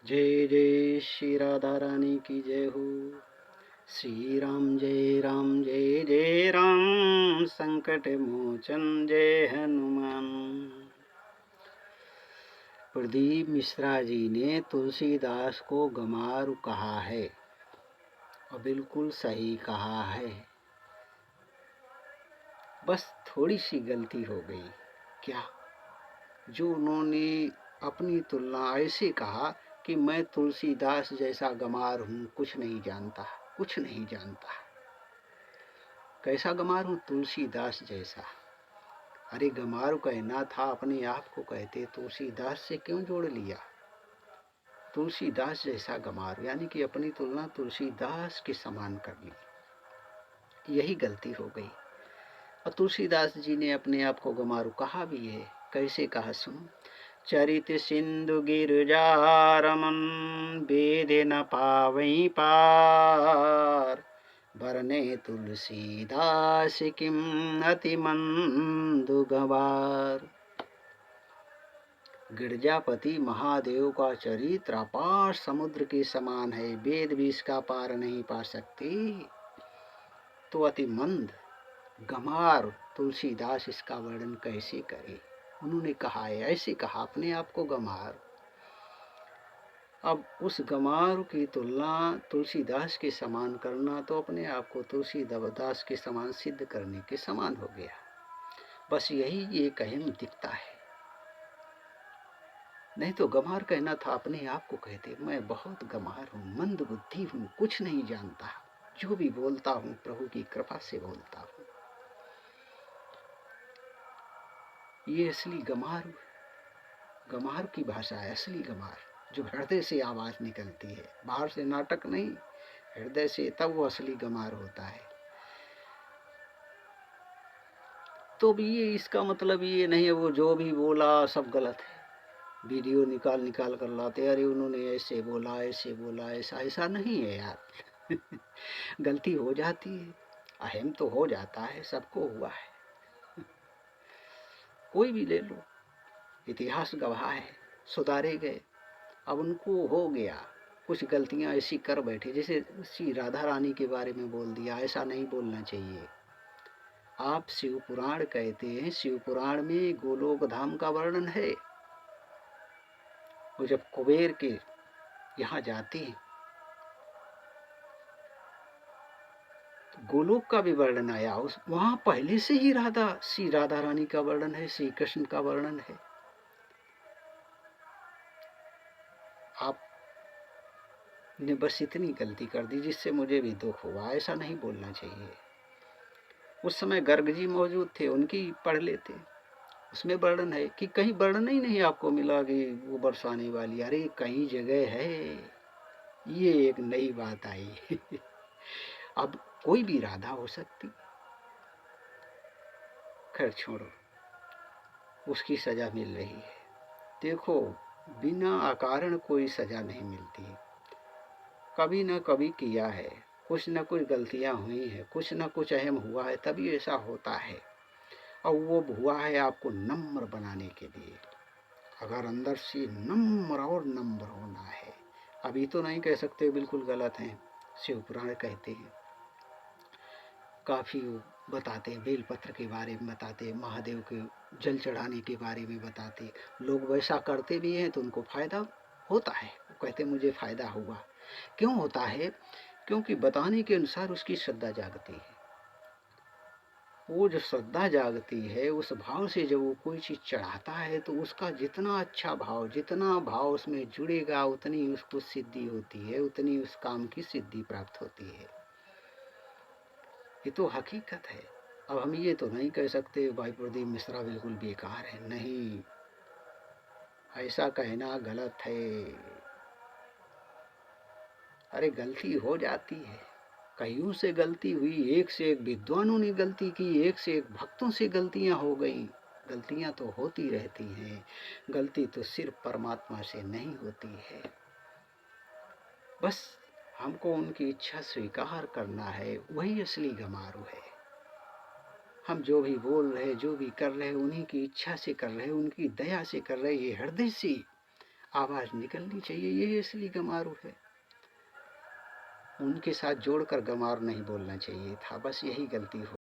जय जय श्री राधा रानी की जय हो। श्री राम जय राम जय जय राम, संकट मोचन जय हनुमान। प्रदीप मिश्रा जी ने तुलसीदास को गंवार कहा है और बिल्कुल सही कहा है। बस थोड़ी सी गलती हो गई। क्या? जो उन्होंने अपनी तुलना ऐसे कहा कि मैं तुलसीदास जैसा गंवार हूँ, कुछ नहीं जानता, कुछ नहीं जानता। कैसा गंवार हूँ? तुलसीदास जैसा। अरे गंवार कहना था अपने आप को कहते, तुलसीदास से क्यों जोड़ लिया? तुलसीदास जैसा गंवार, यानी कि अपनी तुलना तुलसीदास के समान कर ली। यही गलती हो गई। और तुलसीदास जी ने अपने आप को गंवार कहा भी है। कैसे कहा सुनो। चरित सिंधु गिरजारमन, वेद न पावई पार, बरने तुलसीदास किम अति मंदु गंवार। गिरजापति महादेव का चरित्र अपार समुद्र के समान है, वेद भी इसका पार नहीं पा सकते, तो अति मंद गंवार तुलसीदास इसका वर्णन कैसे करे? उन्होंने कहा है, ऐसे कहा अपने आप को गंवार। अब उस गंवार की तुलना तुलसीदास के समान करना तो अपने आप को तुलसीदास के समान सिद्ध करने के समान हो गया। बस यही ये कहम दिखता है। नहीं तो गंवार कहना था अपने आप को कहते, मैं बहुत गंवार हूँ, मंद बुद्धि हूँ, कुछ नहीं जानता, जो भी बोलता हूँ प्रभु की कृपा से बोलता हूँ। ये असली गंवार, गंवार की भाषा है, असली गंवार, जो हृदय से आवाज निकलती है, बाहर से नाटक नहीं, हृदय से, तब वो असली गंवार होता है। तो भी ये इसका मतलब ये नहीं है वो जो भी बोला सब गलत है। वीडियो निकाल निकाल कर लाते, अरे उन्होंने ऐसे बोला, ऐसे बोला, ऐसा ऐसा नहीं है यार। गलती हो जाती है, अहम तो हो जाता है, सबको हुआ है। कोई भी ले लो, इतिहास गवाह है, सुधारे गए। अब उनको हो गया, कुछ गलतियां ऐसी कर बैठे, जैसे श्री राधा रानी के बारे में बोल दिया, ऐसा नहीं बोलना चाहिए। आप शिव पुराण कहते हैं, शिव पुराण में गोलोक धाम का वर्णन है। वो जब कुबेर के यहाँ जाते हैं तो गोलोक का भी वर्णन आया, उस वहां पहले से ही श्री राधा रानी का वर्णन है, श्री कृष्ण का वर्णन है। आपने बस इतनी गलती कर दी जिससे मुझे भी दुख हुआ, ऐसा नहीं बोलना चाहिए। उस समय गर्ग जी मौजूद थे, उनकी पढ़ लेते, उसमें वर्णन है कि कहीं वर्णन ही नहीं आपको मिला कि वो बरसाने वाली, अरे कई जगह है। ये एक नई बात आई। अब कोई भी राधा हो सकती, खैर छोड़ो, उसकी सजा मिल रही है। देखो, बिना अकारण कोई सजा नहीं मिलती, कभी न कभी किया है, कुछ न कुछ गलतियां हुई हैं, कुछ न कुछ अहम हुआ है, तभी ऐसा होता है। और वो हुआ है आपको नम्र बनाने के लिए। अगर अंदर से नम्र और नम्र होना है, अभी तो नहीं कह सकते बिल्कुल गलत हैं, शिव पुराण कहते हैं, काफ़ी बताते हैं, बेलपत्र के बारे में बताते, महादेव के जल चढ़ाने के बारे में बताते। लोग वैसा करते भी हैं तो उनको फ़ायदा होता है, वो कहते मुझे फ़ायदा हुआ। क्यों होता है? क्योंकि बताने के अनुसार उसकी श्रद्धा जागती है। वो जो श्रद्धा जागती है, उस भाव से जब वो कोई चीज़ चढ़ाता है तो उसका जितना अच्छा भाव, जितना भाव उसमें जुड़ेगा, उतनी उसको सिद्धि होती है, उतनी उस काम की सिद्धि प्राप्त होती है। ये तो हकीकत है। अब हम ये तो नहीं कह सकते भाई प्रदीप मिश्रा बिल्कुल बेकार है, नहीं, ऐसा कहना गलत है। अरे गलती हो जाती है, कईयों से गलती हुई, एक से एक विद्वानों ने गलती की, एक से एक भक्तों से गलतियां हो गई। गलतियां तो होती रहती हैं, गलती तो सिर्फ परमात्मा से नहीं होती है। बस हमको उनकी इच्छा स्वीकार करना है, वही असली गंवारू है। हम जो भी बोल रहे, जो भी कर रहे, उन्हीं की इच्छा से कर रहे, उनकी दया से कर रहे, ये हृदय से आवाज़ निकलनी चाहिए, यही असली गंवारू है। उनके साथ जोड़कर गंवार नहीं बोलना चाहिए था, बस यही गलती हो